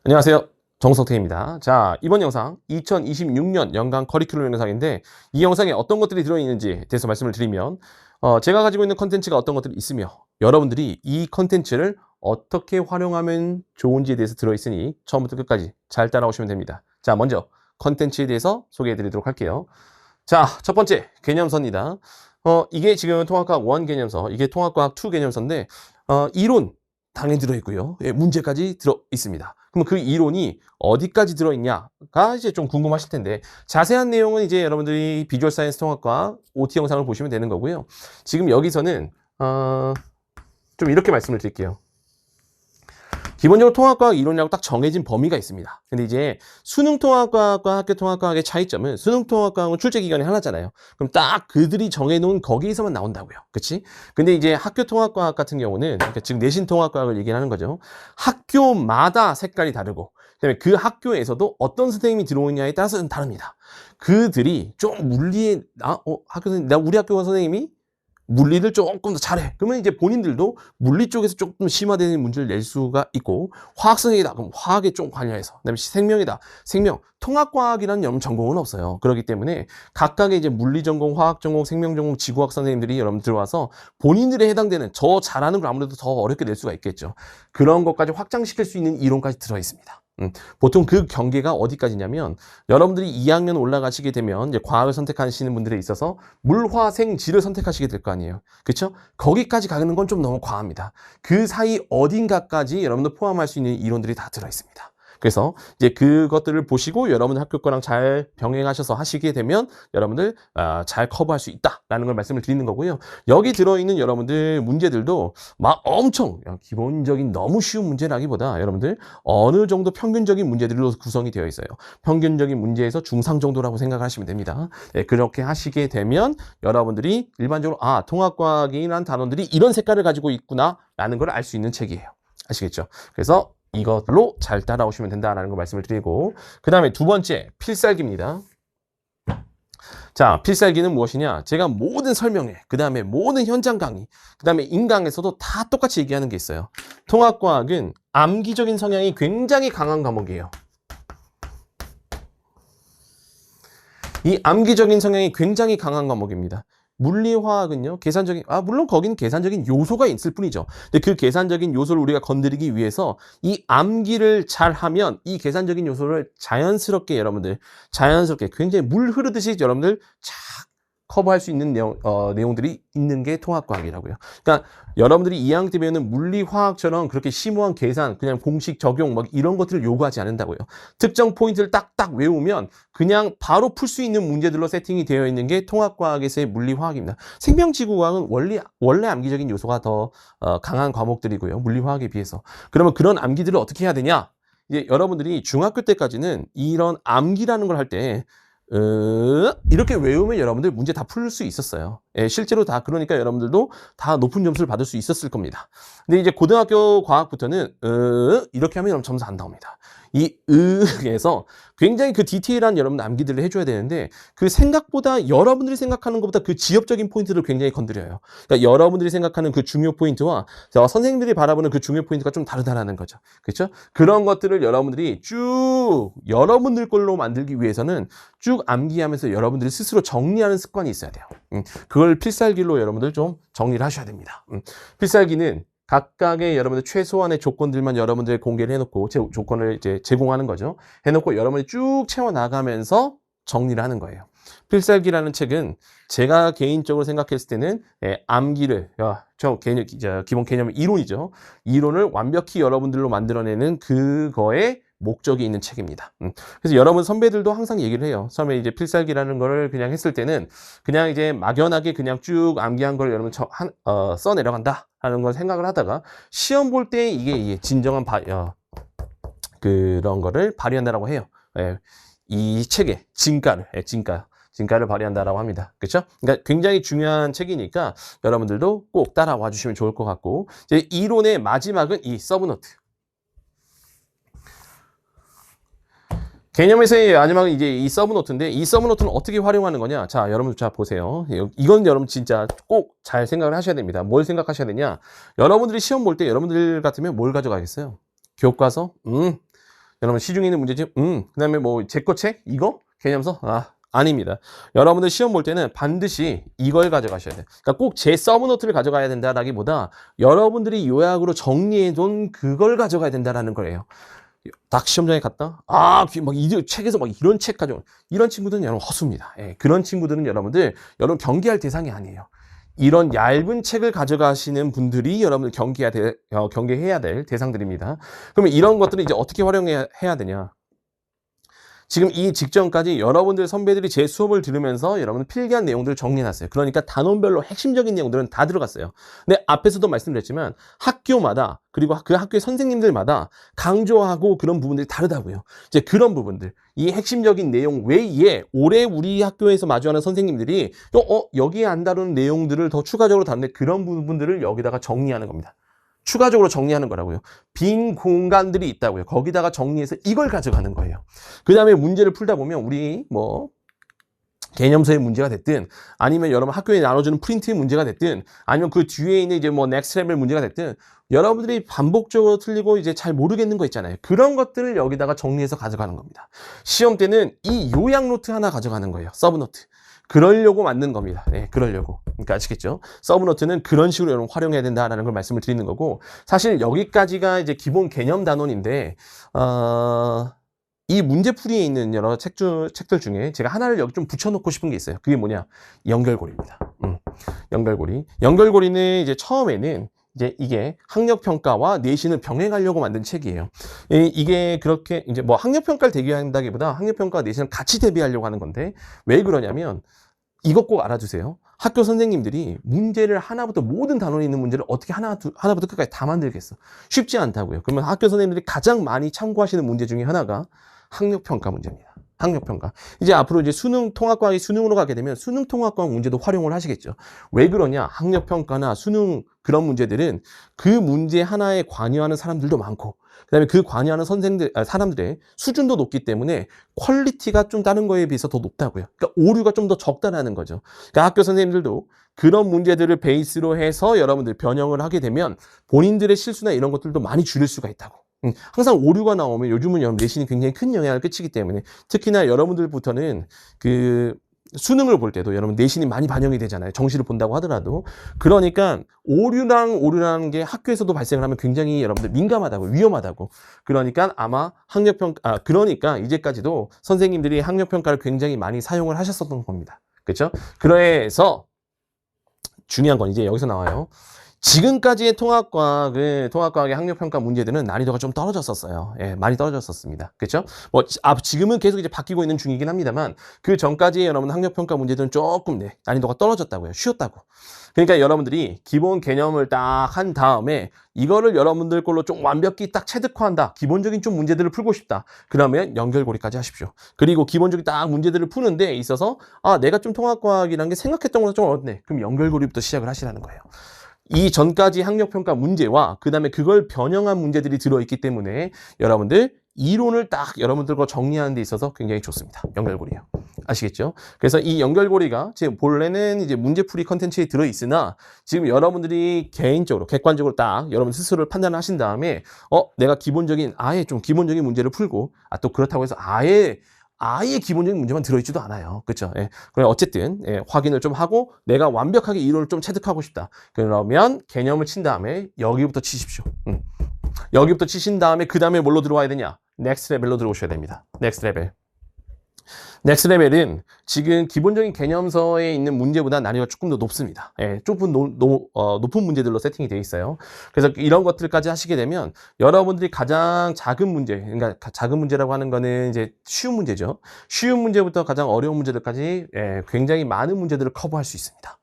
안녕하세요. 정석태입니다. 자, 이번 영상 2026년 연간 커리큘럼 영상인데 이 영상에 어떤 것들이 들어있는지에 대해서 말씀을 드리면 제가 가지고 있는 컨텐츠가 어떤 것들이 있으며 여러분들이 이 컨텐츠를 어떻게 활용하면 좋은지에 대해서 들어있으니 처음부터 끝까지 잘 따라오시면 됩니다. 자, 먼저 컨텐츠에 대해서 소개해 드리도록 할게요. 자, 첫 번째 개념서입니다. 이게 지금 통합과학 1 개념서, 이게 통합과학 2 개념서인데 이론 당연히 들어있고요. 예, 문제까지 들어 있습니다. 그럼 그 이론이 어디까지 들어있냐가 이제 좀 궁금하실 텐데 자세한 내용은 이제 여러분들이 비주얼 사이언스 통합과학 OT 영상을 보시면 되는 거고요. 지금 여기서는 좀 이렇게 말씀을 드릴게요. 기본적으로 통합과학 이론이라고 딱 정해진 범위가 있습니다. 근데 이제 수능통합과학과 학교통합과학의 차이점은 수능통합과학은 출제기간이 하나잖아요. 그럼 딱 그들이 정해놓은 거기에서만 나온다고요. 그치? 근데 이제 학교통합과학 같은 경우는, 그러니까 지금 내신통합과학을 얘기하는 거죠. 학교마다 색깔이 다르고, 그다음에 그 학교에서도 어떤 선생님이 들어오느냐에 따라서는 다릅니다. 그들이 좀 물리에, 학교 선생님, 우리 학교 선생님이 물리를 조금 더 잘해. 그러면 이제 본인들도 물리 쪽에서 조금 심화되는 문제를 낼 수가 있고, 화학성이다. 그럼 화학에 좀 관여해서. 그다음에 생명이다. 생명. 통합과학이라는 여러분 전공은 없어요. 그렇기 때문에 각각의 이제 물리 전공, 화학 전공, 생명 전공, 지구학 선생님들이 여러분 들어와서 본인들에 해당되는 저 잘하는 걸 아무래도 더 어렵게 낼 수가 있겠죠. 그런 것까지 확장시킬 수 있는 이론까지 들어 있습니다. 보통 그 경계가 어디까지냐면 여러분들이 2학년 올라가시게 되면 이제 과학을 선택하시는 분들에 있어서 물화생지를 선택하시게 될 거 아니에요. 그렇죠? 거기까지 가는 건 좀 너무 과합니다. 그 사이 어딘가까지 여러분들 포함할 수 있는 이론들이 다 들어 있습니다. 그래서 이제 그것들을 보시고 여러분들 학교 거랑 잘 병행하셔서 하시게 되면 여러분들 잘 커버할 수 있다라는 걸 말씀을 드리는 거고요. 여기 들어있는 여러분들 문제들도 막 엄청 기본적인 너무 쉬운 문제라기보다 여러분들 어느 정도 평균적인 문제들로 구성이 되어 있어요. 평균적인 문제에서 중상 정도라고 생각하시면 됩니다. 네, 그렇게 하시게 되면 여러분들이 일반적으로 통합과학이라는 단원들이 이런 색깔을 가지고 있구나라는 걸 알 수 있는 책이에요. 아시겠죠? 그래서 이것로 잘 따라오시면 된다라는 걸 말씀을 드리고, 그 다음에 두 번째 필살기입니다. 자, 필살기는 무엇이냐? 제가 모든 설명회, 그 다음에 모든 현장 강의, 그 다음에 인강에서도 다 똑같이 얘기하는 게 있어요. 통합과학은 암기적인 성향이 굉장히 강한 과목이에요. 이 암기적인 성향이 굉장히 강한 과목입니다. 물리화학은요, 계산적인, 물론 거기는 계산적인 요소가 있을 뿐이죠. 근데 그 계산적인 요소를 우리가 건드리기 위해서 이 암기를 잘 하면 이 계산적인 요소를 자연스럽게 자연스럽게 굉장히 물 흐르듯이 여러분들 쫙 커버할 수 있는 내용들이 있는 게 통합과학이라고요. 그러니까 여러분들이 2학년 때 배우는 물리화학처럼 그렇게 심오한 계산, 그냥 공식 적용 막 이런 것들을 요구하지 않는다고요. 특정 포인트를 딱딱 외우면 그냥 바로 풀 수 있는 문제들로 세팅이 되어 있는 게 통합과학에서의 물리화학입니다. 생명지구과학은 원래 암기적인 요소가 더 강한 과목들이고요. 물리화학에 비해서. 그러면 그런 암기들을 어떻게 해야 되냐? 이제 여러분들이 중학교 때까지는 이런 암기라는 걸 할 때 이렇게 외우면 여러분들 문제 다 풀 수 있었어요. 예, 실제로 다 그러니까 여러분들도 다 높은 점수를 받을 수 있었을 겁니다. 근데 이제 고등학교 과학부터는 이렇게 하면 여러분 점수 안 나옵니다. 이 에서 굉장히 그 디테일한 여러분 암기들을 해줘야 되는데 그 생각보다 여러분들이 생각하는 것보다 그 지엽적인 포인트를 굉장히 건드려요. 그러니까 여러분들이 생각하는 그 중요 포인트와 선생님들이 바라보는 그 중요 포인트가 좀 다르다라는 거죠. 그렇죠? 그런 것들을 여러분들이 쭉 여러분들 걸로 만들기 위해서는 쭉 암기하면서 여러분들이 스스로 정리하는 습관이 있어야 돼요. 그걸 필살기로 여러분들 좀 정리를 하셔야 됩니다. 필살기는 각각의 여러분들 최소한의 조건들만 여러분들 공개를 해놓고 조건을 이제 제공하는 거죠. 해놓고 여러분이 쭉 채워나가면서 정리를 하는 거예요. 필살기라는 책은 제가 개인적으로 생각했을 때는 암기를 기본 개념은 이론이죠. 이론을 완벽히 여러분들로 만들어내는 그거에 목적이 있는 책입니다. 그래서 여러분 선배들도 항상 얘기를 해요. 처음에 이제 필살기라는 거를 그냥 했을 때는 그냥 이제 막연하게 그냥 쭉 암기한 걸 여러분 써 내려간다 하는 걸 생각을 하다가 시험 볼 때 이게 진정한 그런 거를 발휘한다라고 해요. 이 책의 진가를 발휘한다라고 합니다. 그렇죠? 그러니까 굉장히 중요한 책이니까 여러분들도 꼭 따라와 주시면 좋을 것 같고, 이제 이론의 마지막은 이 서브노트. 개념에서의 마지막은 이제 이 서브노트인데 이 서브노트는 어떻게 활용하는 거냐? 자, 여러분 자 보세요. 이건 여러분 진짜 꼭 잘 생각을 하셔야 됩니다. 뭘 생각하셔야 되냐? 여러분들이 시험 볼 때 여러분들 같으면 뭘 가져가겠어요? 교과서? 여러분 시중에 있는 문제집? 그다음에 뭐 제 거 책? 이거? 개념서? 아닙니다. 여러분들 시험 볼 때는 반드시 이걸 가져가셔야 돼요. 그러니까 꼭 제 서브노트를 가져가야 된다라기보다 여러분들이 요약으로 정리해둔 그걸 가져가야 된다라는 거예요. 딱 시험장에 갔다? 막 이 책에서 막 이런 책 가져온 이런 친구들은 여러분 허수입니다. 예, 그런 친구들은 여러분 경계할 대상이 아니에요. 이런 얇은 책을 가져가시는 분들이 여러분들 경계해야 될 대상들입니다. 그러면 이런 것들을 이제 어떻게 활용해야 되냐? 지금 이 직전까지 여러분들 선배들이 제 수업을 들으면서 여러분들 필기한 내용들을 정리해놨어요. 그러니까 단원별로 핵심적인 내용들은 다 들어갔어요. 근데 앞에서도 말씀드렸지만 학교마다 그리고 그 학교의 선생님들마다 강조하고 그런 부분들이 다르다고요. 이제 그런 부분들, 이 핵심적인 내용 외에 올해 우리 학교에서 마주하는 선생님들이 여기에 안 다루는 내용들을 더 추가적으로 다루는데 그런 부분들을 여기다가 정리하는 겁니다. 추가적으로 정리하는 거라고요. 빈 공간들이 있다고요. 거기다가 정리해서 이걸 가져가는 거예요. 그 다음에 문제를 풀다 보면 우리 개념서의 문제가 됐든 아니면 여러분 학교에 나눠주는 프린트의 문제가 됐든 아니면 그 뒤에 있는 이제 넥스트 레벨 문제가 됐든 여러분들이 반복적으로 틀리고 이제 잘 모르겠는 거 있잖아요. 그런 것들을 여기다가 정리해서 가져가는 겁니다. 시험 때는 이 요약 노트 하나 가져가는 거예요. 서브노트. 그러려고 만든 겁니다. 네, 그러려고. 그러니까 아시겠죠? 서브노트는 그런 식으로 여러분 활용해야 된다라는 걸 말씀을 드리는 거고, 사실 여기까지가 이제 기본 개념 단원인데, 이 문제풀이에 있는 여러 책들 중에 제가 하나를 여기 좀 붙여놓고 싶은 게 있어요. 그게 뭐냐? 연결고리입니다. 연결고리. 연결고리는 이제 처음에는 이제 이게 학력평가와 내신을 병행하려고 만든 책이에요. 이게 그렇게 이제 뭐 학력평가를 대비한다기보다 학력평가와 내신을 같이 대비하려고 하는 건데 왜 그러냐면 이것 꼭 알아두세요. 학교 선생님들이 문제를 하나부터 모든 단원에 있는 문제를 어떻게 하나부터 끝까지 다 만들겠어. 쉽지 않다고요. 그러면 학교 선생님들이 가장 많이 참고하시는 문제 중에 하나가 학력평가 문제입니다. 학력평가. 이제 앞으로 이제 통합과학이 수능으로 가게 되면 수능통합과학 문제도 활용을 하시겠죠. 왜 그러냐? 학력평가나 수능 그런 문제들은 그 문제 하나에 관여하는 사람들도 많고, 그 다음에 그 관여하는 사람들의 수준도 높기 때문에 퀄리티가 좀 다른 거에 비해서 더 높다고요. 그러니까 오류가 좀 더 적다라는 거죠. 그러니까 학교 선생님들도 그런 문제들을 베이스로 해서 여러분들 변형을 하게 되면 본인들의 실수나 이런 것들도 많이 줄일 수가 있다고. 항상 오류가 나오면 요즘은 여러분 내신이 굉장히 큰 영향을 끼치기 때문에 특히나 여러분들부터는 그 수능을 볼 때도 여러분 내신이 많이 반영이 되잖아요. 정시를 본다고 하더라도. 그러니까 오류라는 게 학교에서도 발생을 하면 굉장히 여러분들 민감하다고, 위험하다고. 그러니까 아마 그러니까 이제까지도 선생님들이 학력평가를 굉장히 많이 사용을 하셨었던 겁니다. 그렇죠? 그래서 중요한 건 이제 여기서 나와요. 지금까지의 통합과학의 학력평가 문제들은 난이도가 좀 떨어졌었어요. 예, 많이 떨어졌었습니다. 그렇죠? 지금은 계속 이제 바뀌고 있는 중이긴 합니다만, 그 전까지의 여러분 학력평가 문제들은 조금 난이도가 떨어졌다고요. 쉬웠다고. 그러니까 여러분들이 기본 개념을 딱 한 다음에 이거를 여러분들 걸로 좀 완벽히 딱 체득화한다. 기본적인 좀 문제들을 풀고 싶다. 그러면 연결고리까지 하십시오. 그리고 기본적인 딱 문제들을 푸는 데 있어서 내가 좀 통합과학이라는 게 생각했던 것보다 좀 어렵네. 그럼 연결고리부터 시작을 하시라는 거예요. 이 전까지 학력평가 문제와 그 다음에 그걸 변형한 문제들이 들어있기 때문에 여러분들 이론을 딱 여러분들과 정리하는 데 있어서 굉장히 좋습니다. 연결고리요. 아시겠죠? 그래서 이 연결고리가 지금 본래는 이제 문제풀이 컨텐츠에 들어있으나 지금 여러분들이 개인적으로 객관적으로 딱 여러분 스스로를 판단하신 다음에 내가 아예 좀 기본적인 문제를 풀고 또 그렇다고 해서 아예 기본적인 문제만 들어있지도 않아요. 그렇죠? 예. 그럼 어쨌든 확인을 좀 하고 내가 완벽하게 이론을 좀 체득하고 싶다. 그러면 개념을 친 다음에 여기부터 치십시오. 여기부터 치신 다음에 그 다음에 뭘로 들어와야 되냐? 넥스트 레벨로 들어오셔야 됩니다. 넥스트 레벨. 넥스트 레벨은 지금 기본적인 개념서에 있는 문제보다 난이도가 조금 더 높습니다. 예, 조금 높은 문제들로 세팅이 되어 있어요. 그래서 이런 것들까지 하시게 되면 여러분들이 가장 작은 문제, 그러니까 작은 문제라고 하는 거는 이제 쉬운 문제죠. 쉬운 문제부터 가장 어려운 문제들까지 굉장히 많은 문제들을 커버할 수 있습니다.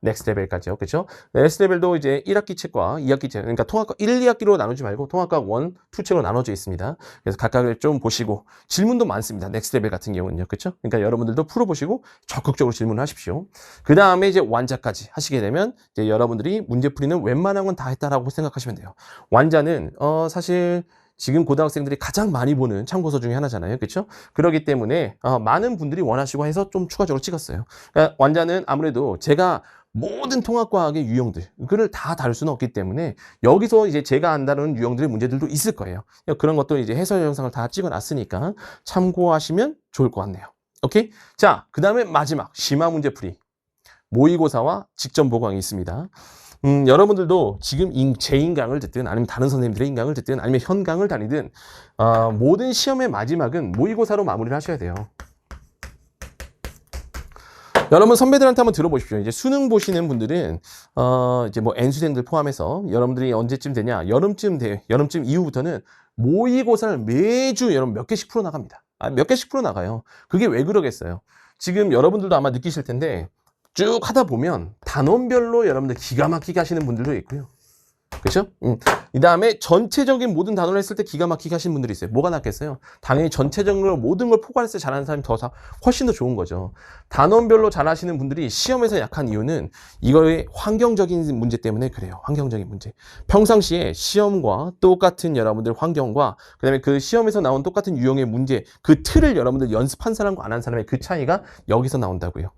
넥스트 레벨까지요. 그렇죠? 넥스트 레벨도 이제 1학기 책과 2학기 책, 그러니까 통합과 1, 2학기로 나누지 말고 통합과 1, 2책으로 나눠져 있습니다. 그래서 각각을 좀 보시고 질문도 많습니다. 넥스트 레벨 같은 경우는요. 그렇죠? 그러니까 여러분들도 풀어보시고 적극적으로 질문을 하십시오. 그 다음에 이제 완자까지 하시게 되면 이제 여러분들이 문제풀이는 웬만한 건 다 했다라고 생각하시면 돼요. 완자는 사실 지금 고등학생들이 가장 많이 보는 참고서 중에 하나잖아요. 그렇죠? 그렇기 때문에 많은 분들이 원하시고 해서 좀 추가적으로 찍었어요. 그러니까 완자는 아무래도 제가 모든 통합과학의 유형들 그걸 다 다룰 수는 없기 때문에 여기서 이제 제가 안다는 유형들의 문제들도 있을 거예요. 그런 것도 이제 해설 영상을 다 찍어놨으니까 참고하시면 좋을 것 같네요. 오케이? 자, 그 다음에 마지막 심화 문제풀이 모의고사와 직전 보강이 있습니다. 여러분들도 지금 제 인강을 듣든 아니면 다른 선생님들의 인강을 듣든 아니면 현강을 다니든 모든 시험의 마지막은 모의고사로 마무리를 하셔야 돼요. 여러분 선배들한테 한번 들어보십시오. 이제 수능 보시는 분들은 이제 뭐 N수생들 포함해서 여러분들이 언제쯤 되냐? 여름쯤 이후부터는 모의고사를 매주 여러분 몇 개씩 풀어 나갑니다. 몇 개씩 풀어 나가요. 그게 왜 그러겠어요? 지금 여러분들도 아마 느끼실 텐데 쭉 하다 보면 단원별로 여러분들 기가 막히게 하시는 분들도 있고요. 그렇죠? 이 다음에 전체적인 모든 단원을 했을 때 기가 막히게 하시는 분들이 있어요. 뭐가 낫겠어요? 당연히 전체적으로 모든 걸 포괄해서 잘하는 사람이 훨씬 더 좋은 거죠. 단원별로 잘하시는 분들이 시험에서 약한 이유는 이거의 환경적인 문제 때문에 그래요. 환경적인 문제. 평상시에 시험과 똑같은 여러분들 환경과 그다음에 그 시험에서 나온 똑같은 유형의 문제 그 틀을 여러분들 연습한 사람과 안 한 사람의 그 차이가 여기서 나온다고요.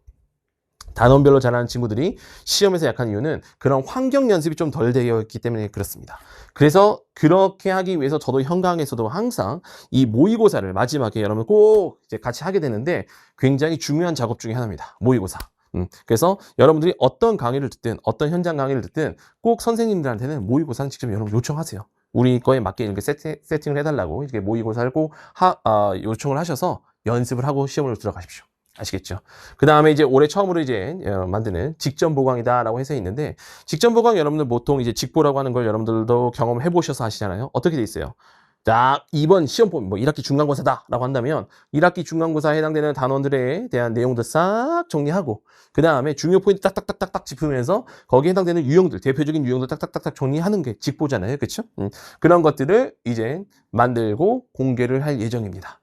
단원별로 잘하는 친구들이 시험에서 약한 이유는 그런 환경 연습이 좀 덜 되어 있기 때문에 그렇습니다. 그래서 그렇게 하기 위해서 저도 현강에서도 항상 이 모의고사를 마지막에 여러분 꼭 이제 같이 하게 되는데 굉장히 중요한 작업 중에 하나입니다. 모의고사. 그래서 여러분들이 어떤 강의를 듣든 어떤 현장 강의를 듣든 꼭 선생님들한테는 모의고사는 직접 여러분 요청하세요. 우리 거에 맞게 이렇게 세팅을 해달라고 이렇게 모의고사를 꼭 요청을 하셔서 연습을 하고 시험을 들어가십시오. 아시겠죠? 그 다음에 이제 올해 처음으로 이제 만드는 직전 보강이다라고 해서 있는데 직전 보강 여러분들 보통 이제 직보라고 하는 걸 여러분들도 경험해 보셔서 아시잖아요. 어떻게 돼 있어요? 자, 이번 시험법 뭐 1학기 중간고사다라고 한다면 1학기 중간고사에 해당되는 단원들에 대한 내용들 싹 정리하고 그 다음에 중요 포인트 딱딱딱딱딱 짚으면서 거기에 해당되는 유형들, 대표적인 유형들 딱딱딱딱 정리하는 게 직보잖아요. 그렇죠? 그런 것들을 이제 만들고 공개를 할 예정입니다.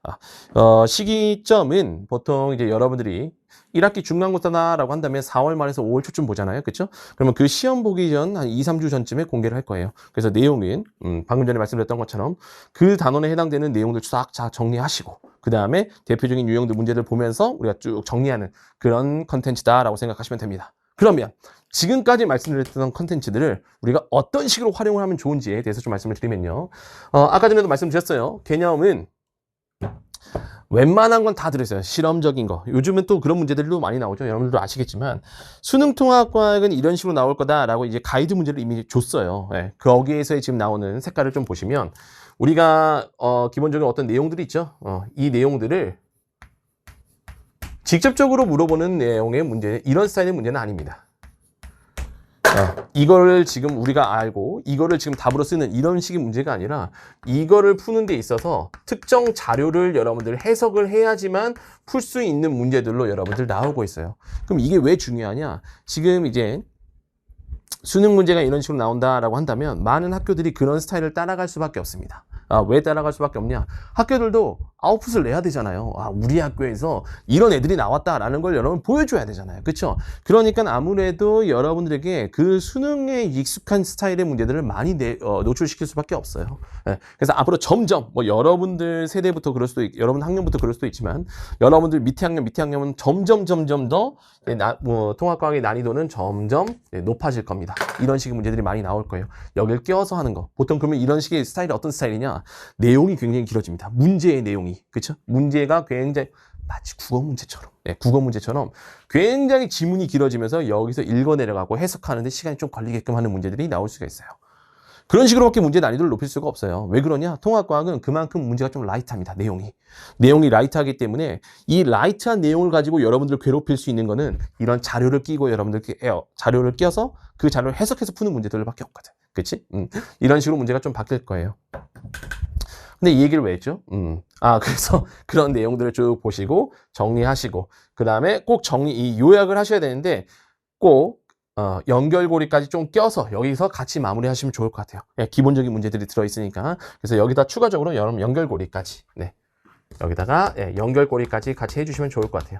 시기점은 보통 이제 여러분들이 1학기 중간고사다라고 한다면 4월 말에서 5월 초쯤 보잖아요. 그렇죠? 그러면 그 시험 보기 전 한 2, 3주 전쯤에 공개를 할 거예요. 그래서 내용은 방금 전에 말씀드렸던 것처럼 그 단원에 해당되는 내용들 싹 정리하시고 그 다음에 대표적인 유형들 문제들 보면서 우리가 쭉 정리하는 그런 컨텐츠다라고 생각하시면 됩니다. 그러면 지금까지 말씀드렸던 컨텐츠들을 우리가 어떤 식으로 활용을 하면 좋은지에 대해서 좀 말씀을 드리면요. 아까 전에도 말씀드렸어요. 개념은 웬만한 건 다 들었어요. 실험적인 거. 요즘은 또 그런 문제들도 많이 나오죠. 여러분들도 아시겠지만 수능통합과학은 이런 식으로 나올 거다라고 이제 가이드 문제를 이미 줬어요. 네. 거기에서 지금 나오는 색깔을 좀 보시면 우리가 기본적인 어떤 내용들이 있죠. 이 내용들을 직접적으로 물어보는 내용의 문제, 이런 스타일의 문제는 아닙니다. 이거를 지금 우리가 알고 이거를 지금 답으로 쓰는 이런 식의 문제가 아니라 이거를 푸는 데 있어서 특정 자료를 여러분들 해석을 해야지만 풀 수 있는 문제들로 여러분들 나오고 있어요. 그럼 이게 왜 중요하냐? 지금 이제 수능 문제가 이런 식으로 나온다라고 한다면 많은 학교들이 그런 스타일을 따라갈 수밖에 없습니다. 왜 따라갈 수밖에 없냐? 학교들도 아웃풋을 내야 되잖아요. 우리 학교에서 이런 애들이 나왔다라는 걸 여러분 보여줘야 되잖아요. 그렇죠? 그러니까 아무래도 여러분들에게 그 수능에 익숙한 스타일의 문제들을 많이 노출시킬 수밖에 없어요. 네. 그래서 앞으로 점점 뭐 여러분들 세대부터 그럴 수도 있고 여러분 학년부터 그럴 수도 있지만 여러분들 밑에 학년은 점점 더 통합과학의 난이도는 점점 높아질 겁니다. 이런 식의 문제들이 많이 나올 거예요. 여길 껴서 하는 거. 보통 그러면 이런 식의 스타일이 어떤 스타일이냐? 내용이 굉장히 길어집니다. 문제의 내용이. 그렇죠? 문제가 굉장히 마치 국어 문제처럼 굉장히 지문이 길어지면서 여기서 읽어 내려가고 해석하는데 시간이 좀 걸리게끔 하는 문제들이 나올 수가 있어요. 그런 식으로밖에 문제 난이도를 높일 수가 없어요. 왜 그러냐? 통합과학은 그만큼 문제가 좀 라이트합니다. 내용이 라이트하기 때문에 이 라이트한 내용을 가지고 여러분들을 괴롭힐 수 있는 거는 이런 자료를 끼고 여러분들께 자료를 껴서 그 자료를 해석해서 푸는 문제들밖에 없거든. 그렇지? 이런 식으로 문제가 좀 바뀔 거예요. 근데 이 얘기를 왜 했죠? 그래서 그런 내용들을 쭉 보시고 정리하시고 그 다음에 꼭 이 요약을 하셔야 되는데 꼭 연결고리까지 좀 껴서 여기서 같이 마무리하시면 좋을 것 같아요. 기본적인 문제들이 들어있으니까. 그래서 여기다 추가적으로 여러분 연결고리까지 여기다가 연결고리까지 같이 해주시면 좋을 것 같아요.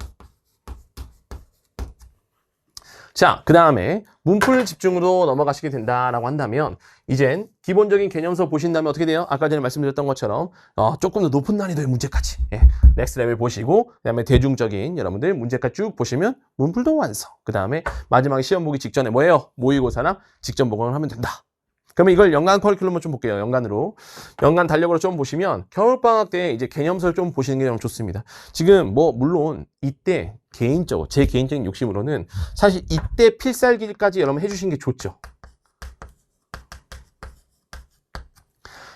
자, 그 다음에 문풀 집중으로 넘어가시게 된다라고 한다면 이젠 기본적인 개념서 보신 다음에 어떻게 돼요? 아까 전에 말씀드렸던 것처럼 조금 더 높은 난이도의 문제까지 넥스트 레벨 보시고 그 다음에 대중적인 여러분들 문제까지 쭉 보시면 문풀도 완성. 그 다음에 마지막에 시험 보기 직전에 뭐예요? 모의고사나 직전 보강을 하면 된다. 그러면 이걸 연간 커리큘럼을 좀 볼게요. 연간으로. 연간 달력으로 좀 보시면 겨울방학 때 이제 개념서를 좀 보시는 게 좀 좋습니다. 지금 뭐 물론 이때 개인적으로 제 개인적인 욕심으로는 사실 이때 필살기까지 여러분 해주시는 게 좋죠.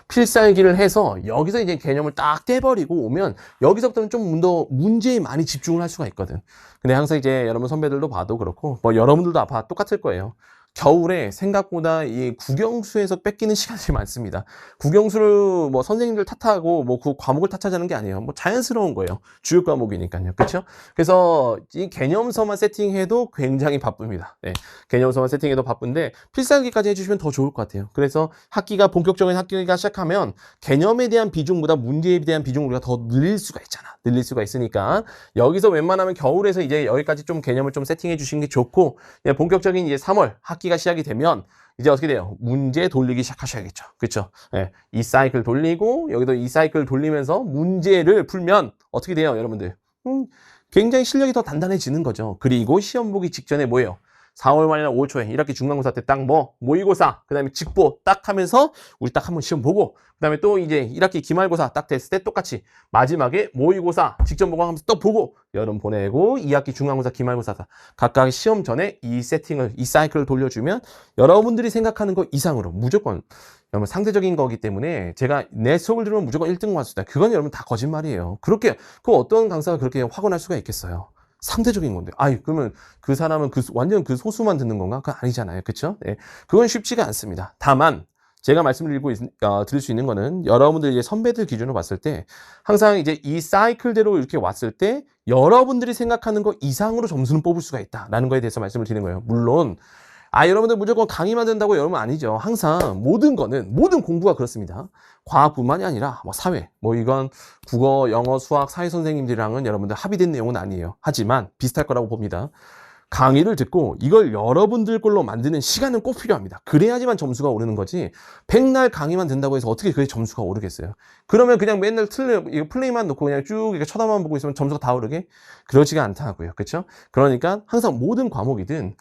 필살기를 해서 여기서 이제 개념을 딱 떼버리고 오면 여기서부터는 좀 더 문제에 많이 집중을 할 수가 있거든. 근데 항상 이제 여러분 선배들도 봐도 그렇고 뭐 여러분들도 아마 똑같을 거예요. 겨울에 생각보다 이 국영수에서 뺏기는 시간이 많습니다. 국영수를 뭐 선생님들 탓하고 뭐 그 과목을 탓하자는 게 아니에요. 뭐 자연스러운 거예요. 주요 과목이니까요. 그렇죠? 그래서 이 개념서만 세팅해도 굉장히 바쁩니다. 네. 개념서만 세팅해도 바쁜데 필살기까지 해주시면 더 좋을 것 같아요. 그래서 본격적인 학기가 시작하면 개념에 대한 비중보다 문제에 대한 비중을 우리가 더 늘릴 수가 있잖아. 늘릴 수가 있으니까 여기서 웬만하면 겨울에서 이제 여기까지 좀 개념을 좀 세팅해 주시는 게 좋고 본격적인 이제 3월 학기가 시작이 되면 이제 어떻게 돼요? 문제 돌리기 시작하셔야겠죠. 그렇죠? 예, 이 사이클 돌리고 여기도 이 사이클 돌리면서 문제를 풀면 어떻게 돼요, 여러분들? 굉장히 실력이 더 단단해지는 거죠. 그리고 시험 보기 직전에 뭐예요? 4월 말이나 5월 초에 1학기 중간고사 때 딱 모의고사, 그 다음에 직보 딱 하면서 우리 딱 한번 시험 보고 그 다음에 또 이제 1학기 기말고사 딱 됐을 때 똑같이 마지막에 모의고사 직전 보강하면서 또 보고 여름 보내고 2학기 중간고사 기말고사 각각 시험 전에 이 사이클을 돌려주면 여러분들이 생각하는 것 이상으로 무조건 여러분 상대적인 거기 때문에 제가 내 수업을 들으면 무조건 1등 맞습니다. 그건 여러분 다 거짓말이에요. 그렇게 어떤 강사가 그렇게 확언할 수가 있겠어요. 상대적인 건데. 그러면 그 사람은 완전 그 소수만 듣는 건가? 그건 아니잖아요. 그쵸? 네. 그건 쉽지가 않습니다. 다만, 제가 드릴 수 있는 거는 여러분들 이제 선배들 기준으로 봤을 때 항상 이제 이 사이클대로 이렇게 왔을 때 여러분들이 생각하는 거 이상으로 점수는 뽑을 수가 있다라는 거에 대해서 말씀을 드리는 거예요. 물론, 여러분들 무조건 강의만 된다고 여러분 아니죠. 항상 모든 공부가 그렇습니다. 과학뿐만이 아니라 사회, 이건 국어, 영어, 수학, 사회 선생님들이랑은 여러분들 합의된 내용은 아니에요. 하지만 비슷할 거라고 봅니다. 강의를 듣고 이걸 여러분들 걸로 만드는 시간은 꼭 필요합니다. 그래야지만 점수가 오르는 거지. 백날 강의만 듣는다고 해서 어떻게 그게 점수가 오르겠어요. 그러면 그냥 맨날 플레이만 놓고 그냥 쭉 이렇게 쳐다만 보고 있으면 점수가 다 오르게? 그러지가 않다고요. 그렇죠? 그러니까 항상 모든 과목이든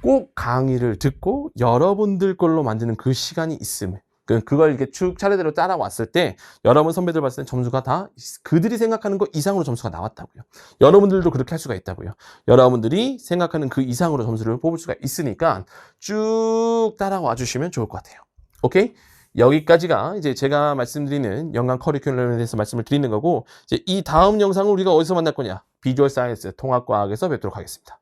꼭 강의를 듣고 여러분들 걸로 만드는 그 시간이 있으면 그걸 이렇게 쭉 차례대로 따라왔을 때 여러분 선배들 봤을 때 점수가 다 그들이 생각하는 것 이상으로 점수가 나왔다고요. 여러분들도 그렇게 할 수가 있다고요. 여러분들이 생각하는 그 이상으로 점수를 뽑을 수가 있으니까 쭉 따라와 주시면 좋을 것 같아요. 오케이? 여기까지가 이제 제가 말씀드리는 연간 커리큘럼에 대해서 말씀을 드리는 거고 이제 이 다음 영상을 우리가 어디서 만날 거냐? 비주얼 사이언스 통합과학에서 뵙도록 하겠습니다.